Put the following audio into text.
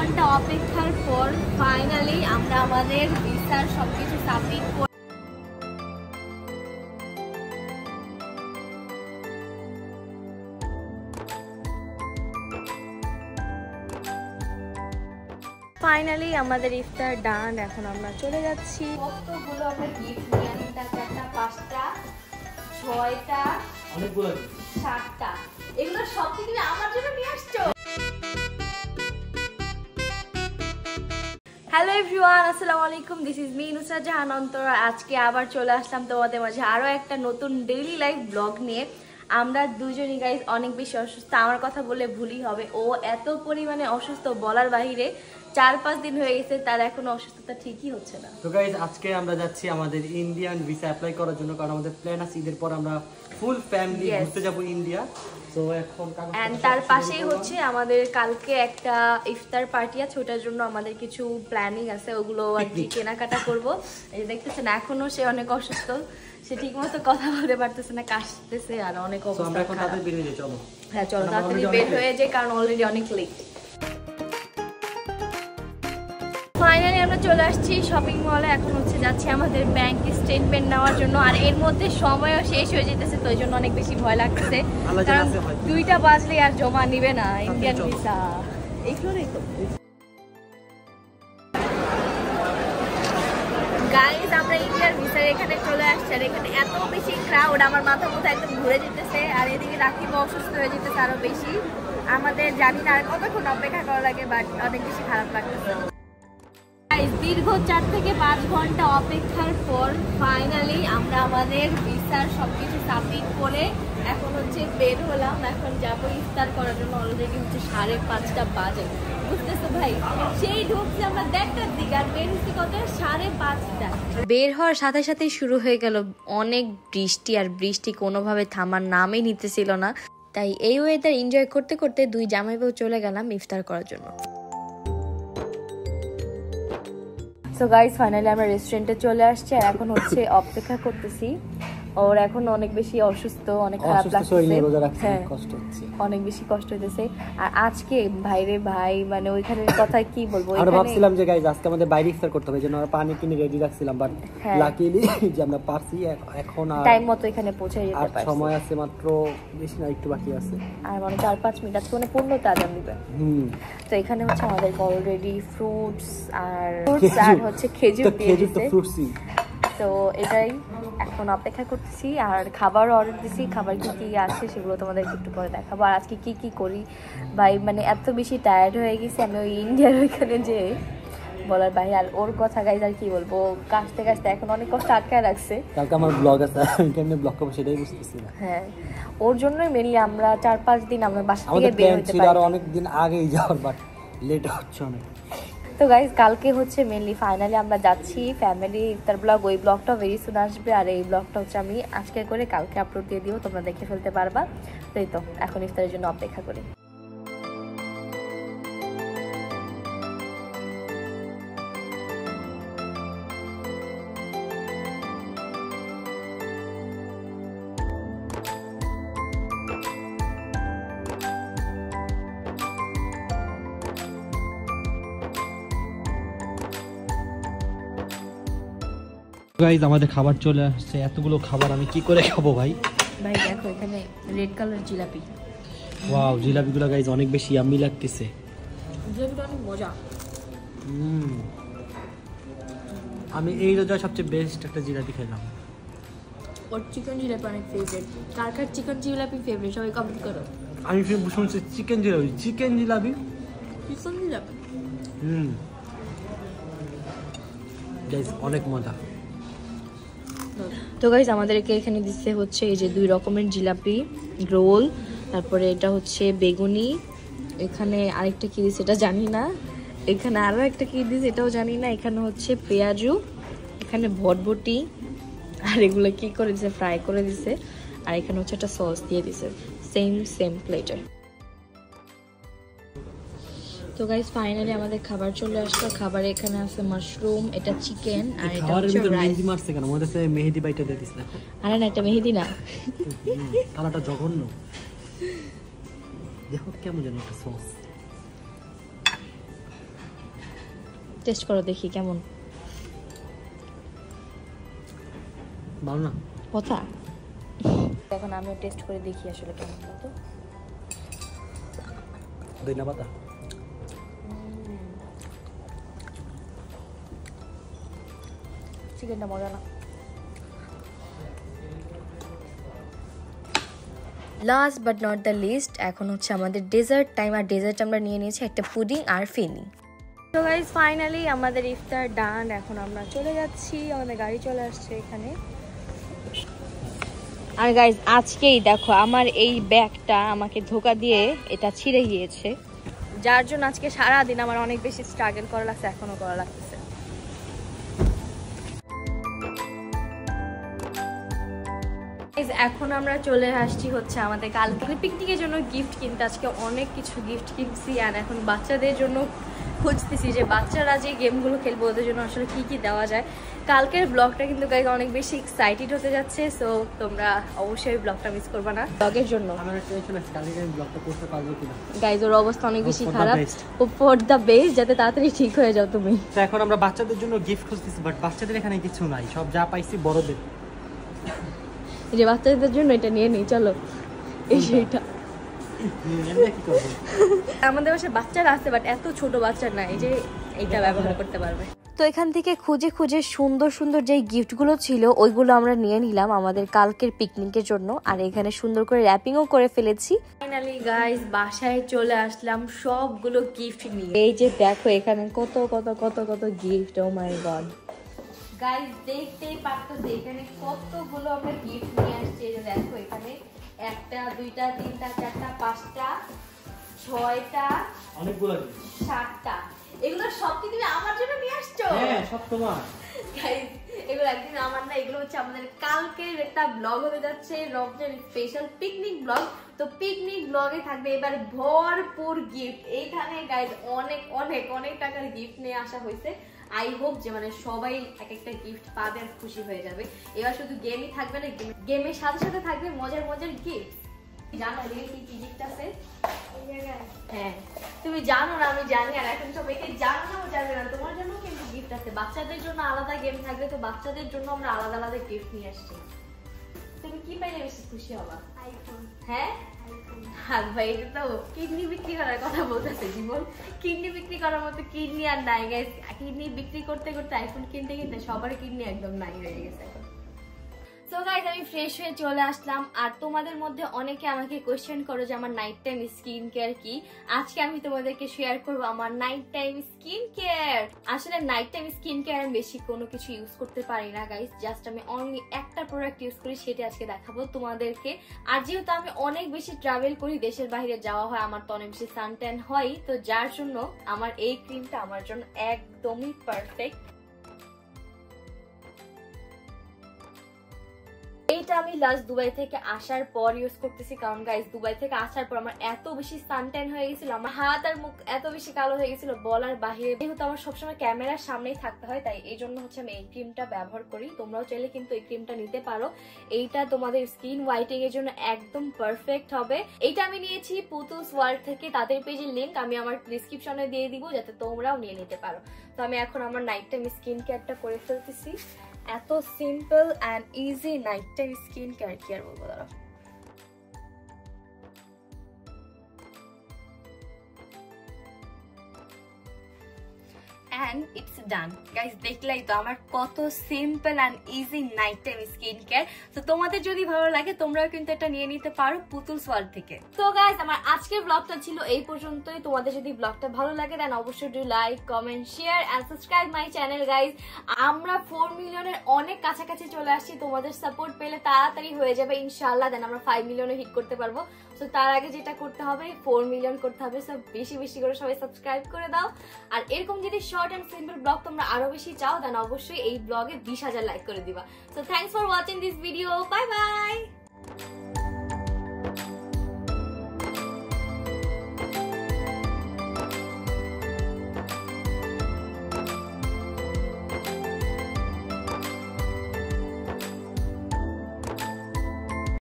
ঘন্টা অপেক্ষার পর ফাইনালি আমরা আমাদের ভিসার সবকিছু সাবমিট করে ফাইনালি আমাদের ইফতার ডান। এখন আমরা চলে যাচ্ছি। কতগুলো আমরা গিফট নিয়ে আনি, 4টা 5টা 6টা অনেকগুলো 7টা, এগুলো সব থেকে আমার জন্য নিয়ে আসছো। হ্যালো এভরিওয়ান, আসসালামু আলাইকুম, this is me Nusrat Jahan Antara. আজকে আবার চলে আসলাম তোমাদের মাঝে আরও একটা নতুন ডেইলি লাইফ ব্লগ নিয়ে। আমরা দুজনই গাইজ অনেক বেশি অসুস্থ, আমার কথা বলে ভুলই হবে। ও এত পরিমাণে অসুস্থ বলার বাহিরে, 4-5 দিন হয়ে গেছে তার এখনো অসুস্থতা ঠিকই হচ্ছে না। তো গাইজ আজকে আমরা যাচ্ছি আমাদের ইন্ডিয়ান ভিসা অ্যাপ্লাই করার জন্য, কারণ আমাদের প্ল্যান আছে ঈদের পর আমরা ফুল ফ্যামিলি ঘুরতে যাব ইন্ডিয়া। তো এখন তার পাশেই হচ্ছে আমাদের কালকে একটা ইফতার পার্টি আছে, ওটার জন্য আমাদের কিছু প্ল্যানিং আছে, ওগুলো আর কি কেনাকাটা করবো। এই যে দেখতেছেন এখনো সে অনেক অসুস্থ, সে ঠিক মতো কথা বলতে পারতেছে না, কাশতেছে আর অনেক অবস্থা খারাপ। হ্যাঁ চলো তাড়াতাড়ি বের হয়ে যাই, কারণ অলরেডি অনেক লেট। ফাইনালি আমরা চলে আসছি শপিং মলে। এখন হচ্ছে যাচ্ছি আমাদের ব্যাংক স্টেটমেন্ট নেওয়ার জন্য, আর এর মধ্যে সময়ও শেষ হয়ে যেতেছে, তো ওই জন্য অনেক বেশি ভয় লাগতেছে, কারণ 2টা বাজলে আর জমা নিবে না ইন্ডিয়ান ভিসা। এইগুলোই তো গাইজ, আমরা ইন্ডিয়ান ভিসার এখানে চলে আসছি, আর এখানে এত বেশি ক্রাউড, আমার মাথার মতো একদম ঘুরে যেতেছে। আর এদিকে রাকিব অসুস্থ হয়ে যেতেছে আরো বেশি। আমাদের জানি না আর কতক্ষণ অপেক্ষা করা লাগে, বাট অনেক বেশি খারাপ লাগতেছে। দীর্ঘ 4 থেকে 5 ঘন্টা অপেক্ষার পর ফাইনালি আমরা আমাদের ভিসার সবকিছু সাবমিট করে এখন হচ্ছে বের হলাম। এখন যাবো ইফতার করার জন্য। অলরেডি হচ্ছে 5:30টা বাজে, বুঝতেছো ভাই? সেই ঢুকছে আমরা 1:30টার দিকে, আর বের হচ্ছে কত 5:30টা। বের হওয়ার সাথে সাথেই শুরু হয়ে গেল অনেক বৃষ্টি, আর বৃষ্টি কোনোভাবে থামার নামই নিতেছিল না। তাই এই ওয়েদার এনজয় করতে করতে 2 জামাই বউ চলে গেলাম ইফতার করার জন্য। সো গাইস ফাইনালি আমরা রেস্টুরেন্টে চলে আসছি, আর এখন হচ্ছে অপেক্ষা করতেছি। ওর এখন অনেক বেশি অসুস্থ, অনেক খারাপ লাগছে, অনেক বেশি কষ্ট হইতেছে। আর আজকে ভাইরে ভাই, মানে ওইখানের কথা কি বলবো। আর ভাবছিলাম যে গাইস আজকে আমাদের বাইরে ইফতার করতে হবে, জন্য আমরা পানি কিনে রেডি রাখছিলাম, বাট লাকিলি যে আমরা পারছি এখন আর টাইম মতো এখানে পৌঁছে যেতে পারছি। সময় আছে মাত্র, বেশি না, একটু বাকি আছে, আর মানে 4-5 মিনিট আছে, মানে 15টা আজান দিবে। তো এখানে হচ্ছে আমাদের অলরেডি ফ্রুটস আর হচ্ছে খেজুর দিয়ে দিয়েছে। তো এটাই এখন অপেক্ষা করতেছি, আর খাবার অর্ডার দিছি। খাবার কি কি আছে সেগুলো তোমাদেরকে একটু পরে দেখাবো। আর আজকে কি কি করি ভাই, মানে এত বেশি টায়ার্ড হয়ে গেছি আমি ওই ইন্ডিয়ার ওইখানে যে বলার বাইরে। আর ওর কথা গাইজ আর কি বলবো, কাশতে কাশতে এখন অনেক কষ্ট আটকায় রাখছে। কালকে আমার ব্লগ আছে, কেমনে ব্লগ করব সেটাই বুঝতেছি না। হ্যাঁ, ওর জন্যই মেনলি আমরা 4-5 দিন আমরা বাসা থেকে বের হতে পারি। আর অনেক দিন আগেই যাওয়ার, বাট লেট হচ্ছে অনেক। তো গাইজ কালকে হচ্ছে মেনলি ফাইনালি আমরা যাচ্ছি ফ্যামিলি ইফতার ব্লগ, ওই ব্লগটা ভেরি সুন আসবে। আর এই ব্লগটা হচ্ছে আমি আজকে করে কালকে আপলোড দিয়ে দিও, তোমরা দেখে ফেলতে পারবা। তো এই তো এখন ইফতারের জন্য অপেক্ষা করি। গাইস আমাদের খাবার চলে আসছে। এতগুলো খাবার আমি কি করে খাবো ভাই? ভাই দেখো এখানে রেড কালার জিলাপি। ওয়াও, জিলাপিগুলো গাইস অনেক বেশি ইয়াম্মি লাগতেছে। জিলাপিটা অনেক মজা। আমি এই রোজা সবচেয়ে বেস্ট একটা জিলাপি খেলাম। ওর চিকেন জিলাপি অনেক ফেভারিট। কার কার চিকেন জিলাপি ফেভারিট সবাই কমেন্ট করো। আমি শুনছি চিকেন জিলাপি। চিকেন জিলাপি গাইস অনেক মজা। তো গাইস আমাদেরকে এখানে দিচ্ছে হচ্ছে এই যে 2 রকমের জিলাপি রোল, তারপরে এটা হচ্ছে বেগুনি, এখানে আরেকটা কি দিচ্ছে এটা জানি না, এখানে আরো একটা কি দিচ্ছে এটাও জানি না, এখানে হচ্ছে পেঁয়াজু, এখানে ভটভটি, আর এগুলো কি করে দিছে ফ্রাই করে দিছে, আর এখানে হচ্ছে একটা সস দিয়ে দিছে সেম প্লেটে। তো গাইস ফাইনালি আমাদের খাবার চলে আসলো। খাবারে এখানে আছে মাশরুম, এটা চিকেন, আর এটা হচ্ছে রাইস। মেহেদি মারছে কেন? মনে হচ্ছে মেহেদি বাইটা দিয়ে দিছ না। আরে না, এটা মেহেদি না, কালারটা জঘন্য। দেখো কেমন জানি একটা সস। টেস্ট করো দেখি কেমন। ভালো না কথা এখন আমিও টেস্ট করে দেখি আসলে কেমন তো। দইনা পাতা চিকেনটা মজা না। Last but not the least, এখন হচ্ছে আমাদের ডেজার্ট টাইম। আর ডেজার্ট আমরা নিয়ে নিয়েছি একটা পুডিং আর ফেনি। তো গাইজ ফাইনালি আমাদের ইফতার ডান। এখন আমরা চলে যাচ্ছি, আমাদের গাড়ি চলে আসছে এখানে। আর গাইজ আজকেই দেখো আমার এই ব্যাগটা আমাকে ধোকা দিয়ে এটা ছিঁড়ে গিয়েছে, যার জন্য আজকে সারাদিন আমার অনেক বেশি স্ট্রাগল করা লাগছে, এখনো করা লাগতেছে। এখন আমরা চলে আসছি হচ্ছে আমাদের কালকে পিকনিকের জন্য গিফট কিনতে। আজকে অনেক কিছু গিফট কিনছি আর এখন বাচ্চাদের জন্য খুঁজতেছি যে বাচ্চারা যে গেমগুলো খেলবো ওদের জন্য আসলে কি কি দেওয়া যায়। কালকের ব্লগটা কিন্তু গাইজ অনেক বেশি এক্সাইটেড হতে যাচ্ছে, সো তোমরা অবশ্যই ব্লগটা মিস করবে না। ব্লগের জন্য আমার টেনশন আছে কালকে আমি ব্লগটা করতে পারবো কিনা। গাইজ ওর অবস্থা অনেক বেশি খারাপ, ফর দ্য বেস্ট, যাতে তাড়াতাড়ি ঠিক হয়ে যাও তুমি। তো এখন আমরা বাচ্চাদের জন্য গিফট খুঁজতেছি, বাট বাচ্চাদের এখানে কিছু নাই, সব যা পাইছি বড়দের। যে বাচ্চাদের জন্য এটা নিয়ে নিই, চলো। এই সেইটা আমাদের বাসায় বাচ্চারা আছে, বাট এত ছোট বাচ্চা নাই যে এইটা ব্যবহার করতে পারবে। তো এখান থেকে খুঁজে খুঁজে সুন্দর সুন্দর যে গিফটগুলো ছিল ওইগুলো আমরা নিয়ে নিলাম আমাদের কালকের পিকনিকের জন্য। আর এখানে সুন্দর করে র্যাপিংও করে ফেলেছি। ফাইনালি গাইস বাসায় চলে আসলাম সবগুলো গিফট নিয়ে। এই যে দেখো এখানে কত কত কত কত গিফট, ও মাই গড গাইস দেখতেই পারতেছো এখানে কতগুলো আমরা গিফট নিয়ে আসছি। এই যে দেখো এখানে একটা দুইটা তিনটা চারটা পাঁচটা ছয়টা অনেকগুলো 7টা। এগুলো সব কি তুমি আমার জন্য নিয়ে আসছো? হ্যাঁ সব তোমার। গাইস এগুলো একদিন আমার না, এগুলো হচ্ছে আমাদের কালকের একটা ব্লগ হতে যাচ্ছে, রমজান স্পেশাল পিকনিক ব্লগ। তো পিকনিক ব্লগে থাকবে এবার ভরপুর গিফট। এইখানে গাইস অনেক অনেক অনেক টাকার গিফট নিয়ে আসা হয়েছে। আই হোপ যে মানে সবাই এক একটা গিফট পাবে আর খুশি হয়ে যাবে। এবার শুধু গেমই থাকবে না, গেমের সাথে সাথে থাকবে মজার মজার গিফট। জানো কি কি গিফট আছে? হ্যাঁ তুমি জানো না, আমি জানি, আর এখন সবাইকে জানানো যাবে না। তোমার জন্য কিন্তু গিফট আছে, বাচ্চাদের জন্য আলাদা গেম থাকবে, তো বাচ্চাদের জন্য আমরা আলাদা আলাদা গিফট নিয়ে আসছি। তুমি কি পাইলে বেশি খুশি হবা? আইফোন। হ্যাঁ হাত ভাই, এটা তো কিডনি বিক্রি করার কথা বলতেছে জীবন। কিডনি বিক্রি করার মতো কিডনি আর নাই গাইস। কিডনি বিক্রি করতে করতে আইফোন কিনতে কিনতে সবার কিডনি একদম নাই হয়ে গেছে এখন। সো গাইস আমি ফ্রেশ হয়ে চলে আসলাম। আর তোমাদের মধ্যে অনেকে আমাকে কোয়েশ্চেন করো যে আমার নাইট টাইম স্কিন কেয়ার কি। আজকে আমি তোমাদেরকে শেয়ার করব আমার নাইট টাইম স্কিন কেয়ার। আসলে নাইট টাইম স্কিন কেয়ার আমি বেশি কোনো কিছু ইউজ করতে পারি না গাইস, জাস্ট আমি অনলি একটা প্রোডাক্ট ইউজ করি, সেটা আজকে দেখাবো তোমাদেরকে। আর যেহেতু আমি অনেক বেশি ট্রাভেল করি, দেশের বাইরে যাওয়া হয়, আমার তো অনেক বেশি সানট্যান হয়, তো যার জন্য আমার এই ক্রিমটা আমার জন্য একদমই পারফেক্ট। এইটা আমি লাস্ট দুবাই থেকে আসার পর ইউজ করতেছি, কারণ গাইস দুবাই থেকে আসার পর আমার এত বেশি সানট্যান হয়ে গেছিল, আমার হাত আর মুখ এত বেশি কালো হয়ে গেছিল বলার বাহিরে। যেহেতু আমার সবসময় ক্যামেরার সামনেই থাকতে হয়, তাই এই জন্য হচ্ছে আমি এই ক্রিমটা ব্যবহার করি। তোমরাও চাইলে কিন্তু এই ক্রিমটা নিতে পারো, এইটা তোমাদের স্কিন হোয়াইটিং এর জন্য একদম পারফেক্ট হবে। এইটা আমি নিয়েছি পুতুলস ওয়ার্ল্ড থেকে, তাদের পেজের লিঙ্ক আমি আমার ডিসক্রিপশনে দিয়ে দিব যাতে তোমরাও নিয়ে নিতে পারো। তো আমি এখন আমার নাইট টাইম স্কিন কেয়ারটা করে ফেলতেছি। এত simple and easy night time skin care, কি আর বলবো দাঁড়াও। and it's done guys। দেখলাই তো আমার কত simple and easy night time skin care. তো তোমাদের যদি ভালো লাগে তোমরাও কিন্তু এটা নিয়ে নিতে পারো পুতুলস ওয়ার্ল্ড থেকে। তো গাইস আমার আজকের ব্লগটা ছিল এই পর্যন্তই। তোমাদের যদি ব্লগটা ভালো লাগে দেন অবশ্যই do like comment share and subscribe my channel guys. আমরা 4 মিলিয়নের অনেক কাছাকাছি চলে আসছি, তোমাদের সাপোর্ট পেলে তাড়াতাড়ি হয়ে যাবে ইনশাআল্লাহ, দেন আমরা 5 মিলিয়নে হিট করতে পারবো। তো তার আগে যেটা করতে হবে 4 মিলিয়ন করতে হবে। সব বেশি বেশি করে সবাই সাবস্ক্রাইব করে দাও। আর এরকম যদি শর্ট এন্ড সিম্পল ব্লগ তোমরা আরো বেশি চাও দেন অবশ্যই এই ব্লগে 20,000 লাইক করে দিবা। So thanks for watching this video, bye bye.